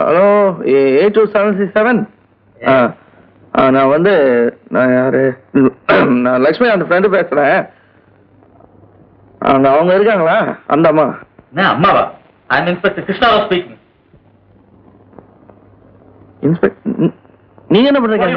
Hello, 82767. நான் வந்து நான் யாரு, நான் லட்சுமி அந்த ஃப்ரெண்டு பேசுறேன். அவங்க இருக்காங்களா? அந்த அம்மா. அம்மாவா? I'm Inspector Krishna speaking. Inspector, நீங்க என்ன பண்றீங்க?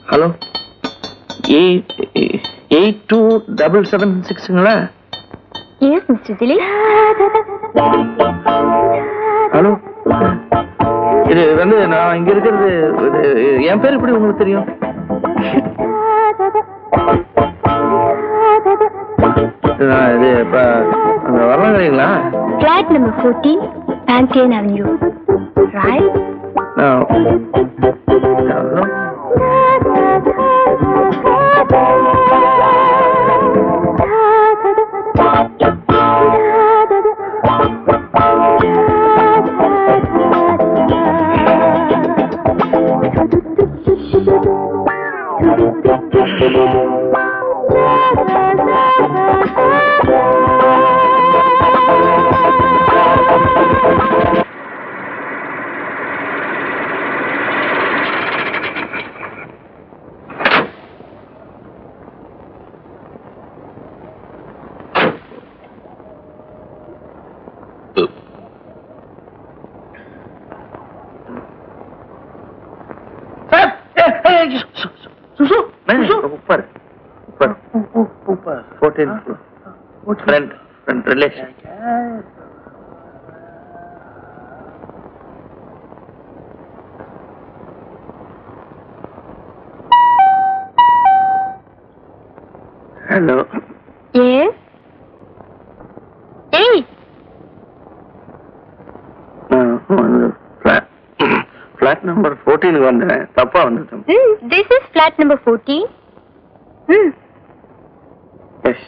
ஹலோ, 82776ங்களா? Yes mister Dileep. ஹலோ, இது வந்து நான் இங்க இருக்கிறது, என் பேர் எப்படி உங்களுக்கு தெரியும்? இது இப்ப அங்க வரலாங்களா? Flat number 14, Pantheon Avenue. Right? Friend relation. Hello. Yes. Hey. Flat number 14 வந்தேன், தப்பா வந்துட்டேன். This is flat number 14. Yes.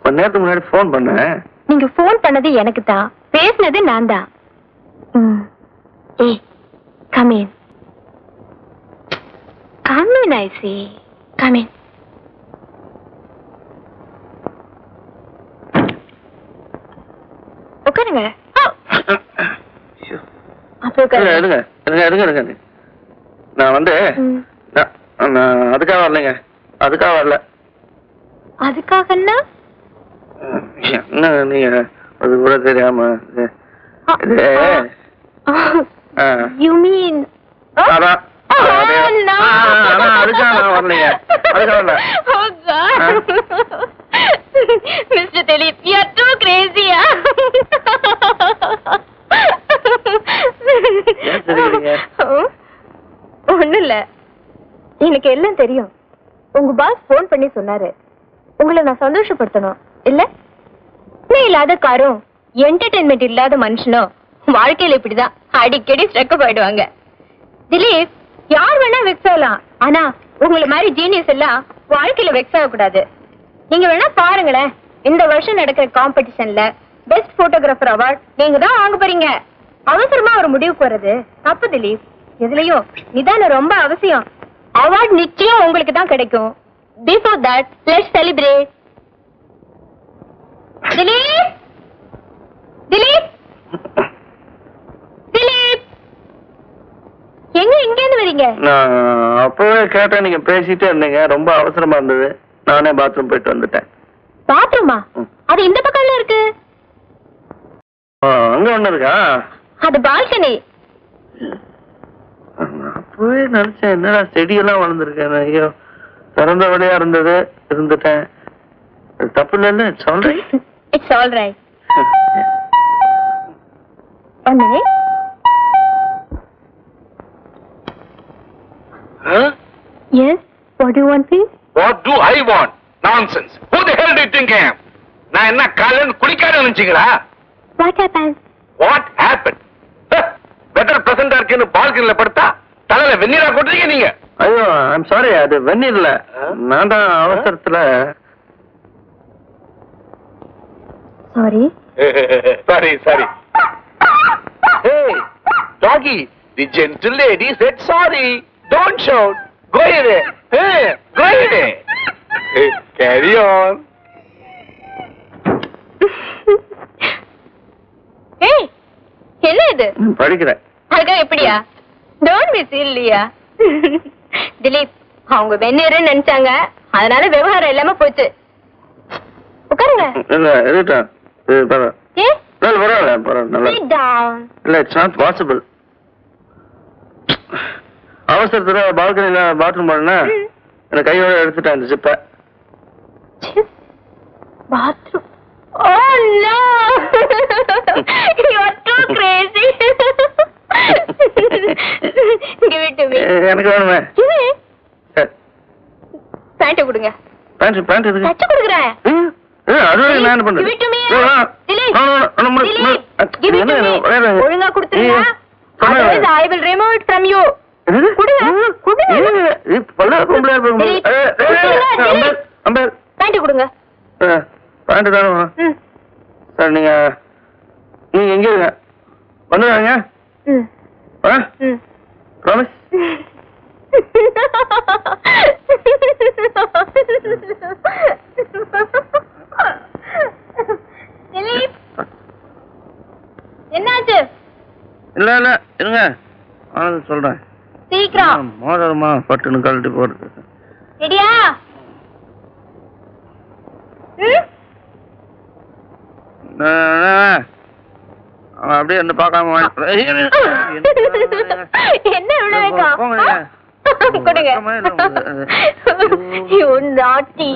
கொஞ்ச நேரத்துக்கு முன்னாடி போன் பண்ணேன். நீங்க போன் பண்ணது எனக்கு தான், பேசினது நான் தான். ஏய், come in. Come in, I say. Come in. உட்காருங்க. இருங்க. நான் வந்து அதுக்காக வரலைங்க. அதுக்காக வரல. அதுக்காகன்னா என்ன நீங்க அது கூட தெரியாம? You mean? அதான் அதுக்காக நான் வரலைங்க. அதுக்காக இல்ல. Oh God. Mr. Dilip, you are too crazy. ஒண்ணு இல்ல, எனக்கு எல்லாம் தெரியும். உங்க பாஸ் போன் பண்ணி சொன்னாரு உங்களை நான் சந்தோஷப்படுத்தணும். இல்ல இல்லாத காரும் என்டர்டைன்மெண்ட் இல்லாத மனுஷனும் வாழ்க்கையில இப்படிதான் அடிக்கடி ஸ்ட்ரக் ஆயிடுவாங்க. திலீப், யார் வேணா வெக்ஸ் ஆகலாம், ஆனா உங்களை மாதிரி ஜீனியஸ் எல்லாம் வாழ்க்கையில வெக்ஸ் ஆக கூடாது. நீங்க வேணா பாருங்களேன், இந்த வருஷம் நடக்கிற காம்படிஷன்ல பெஸ்ட் போட்டோகிராஃபர் அவார்ட் நீங்க தான் வாங்க போறீங்க. அவசரமா ஒரு முடிவுக்கு வர்றது தப்பு திலீப். எதுலயும் நிதானம் ரொம்ப அவசியம். அவார்ட் நிச்சயம் உங்களுக்கு தான் கிடைக்கும். Before that let's celebrate. Dileep, Dileep, Dileep, எங்க இங்க இருந்து வரீங்க? நான் அப்பவே கேட்டேன், நீங்க பேசிட்டே இருந்தீங்க. ரொம்ப அவசரமா இருந்தது, நானே பாத்ரூம் போயிட்டு வந்துட்டேன். பாத்ரூமா? அது இந்த பக்கம்ல இருக்கு. அங்க ஒண்ணு இருக்கா? அது பால்கனி. அப்பவே நினைச்சேன், என்னடா செடியெல்லாம் வளர்ந்துருக்கேன். ஐயோ, திறந்த வழியா இருந்துட்டேன். தப்பு இல்ல. It's all right. It's all right. One minute. Huh? Yes, what do you want, please? What do I want? Nonsense. Who the hell do you think I am? நான் என்ன காலையில குளிக்காத நினைச்சீங்களா? What happened? What happened? Weather பிரசண்டா இருக்குன்னு பால்கனில படுத்தா தலையில வெந்நீரா கொட்டுறீங்க நீங்க. ஐயோ, ஐம் சாரி, அது வெந்நீர் இல்ல. நான் தான் அவசரத்துல. Sorry. Sorry. Hey, doggy, the gentle lady said sorry. Don't shout. Go away. Hey, go away. Hey, carry on. Hey, என்ன இது? படிக்கிறேன். அதுக்காக எப்படியா? Don't be silly. திலீப், அவங்க வெந்நீர்னு நினைச்சாங்க, அதனால விவகாரம் இல்லாம போச்சு. உட்காருங்க. இல்ல, இருக்கட்டும். ஏ? பரவாயில்ல. Sit down. இல்ல, இட்ஸ் நாட் பாசிபிள். அவசரத்துல பால்கனில பாத்ரூம் பண்ணா எனக்கு கையோட எடுத்துட்டேன் இந்த ஜிப்பை. Bathroom. Oh no! You are too crazy. Give it to me. எனக்கு வேணுமே. Give it. பேண்ட் கொடுங்க. பேண்ட் எதுக்கு? தச்சு கொடுக்குறேன். அதுவே நான் என்ன பண்றது? Give it to me. Give it to me. ஒழுங்கா கொடுத்துருங்க. Otherwise I will remove it from you. கொடுங்க. பேண்ட் கொடுங்க. பேண்ட் தானே. சார், நீங்க எங்க இருங்க? வந்துடுறாங்க. ப்ராமிஸ்? என்னாச்சு? இல்ல இருங்க, சொல்றேன். சீக்கிரம். மோதிரமா பட்டுன்னு கழட்டி போறது. ரெடியா? அவன் அப்படியே என்ன பார்க்காம என்ன கொடுங்க. You naughty.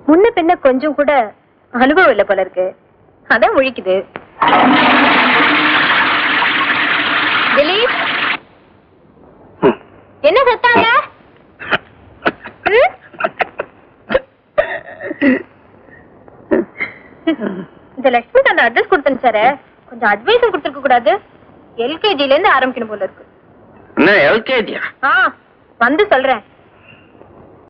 முன்ன பின்ன கொஞ்சம் கூட அனுபவம் இல்ல போல இருக்கு, அதான் முழிக்குது. திலீப், என்ன சத்தாங்க? இந்த லட்சுமி அந்த அட்ரஸ் கொடுத்தேன் சார், கொஞ்சம் அட்வைஸும் கொடுத்துருக்க கூடாது? எல்கேஜில இருந்து ஆரம்பிக்கணும் போல இருக்கு. என்ன எல்கேஜியா? வந்து சொல்றேன்.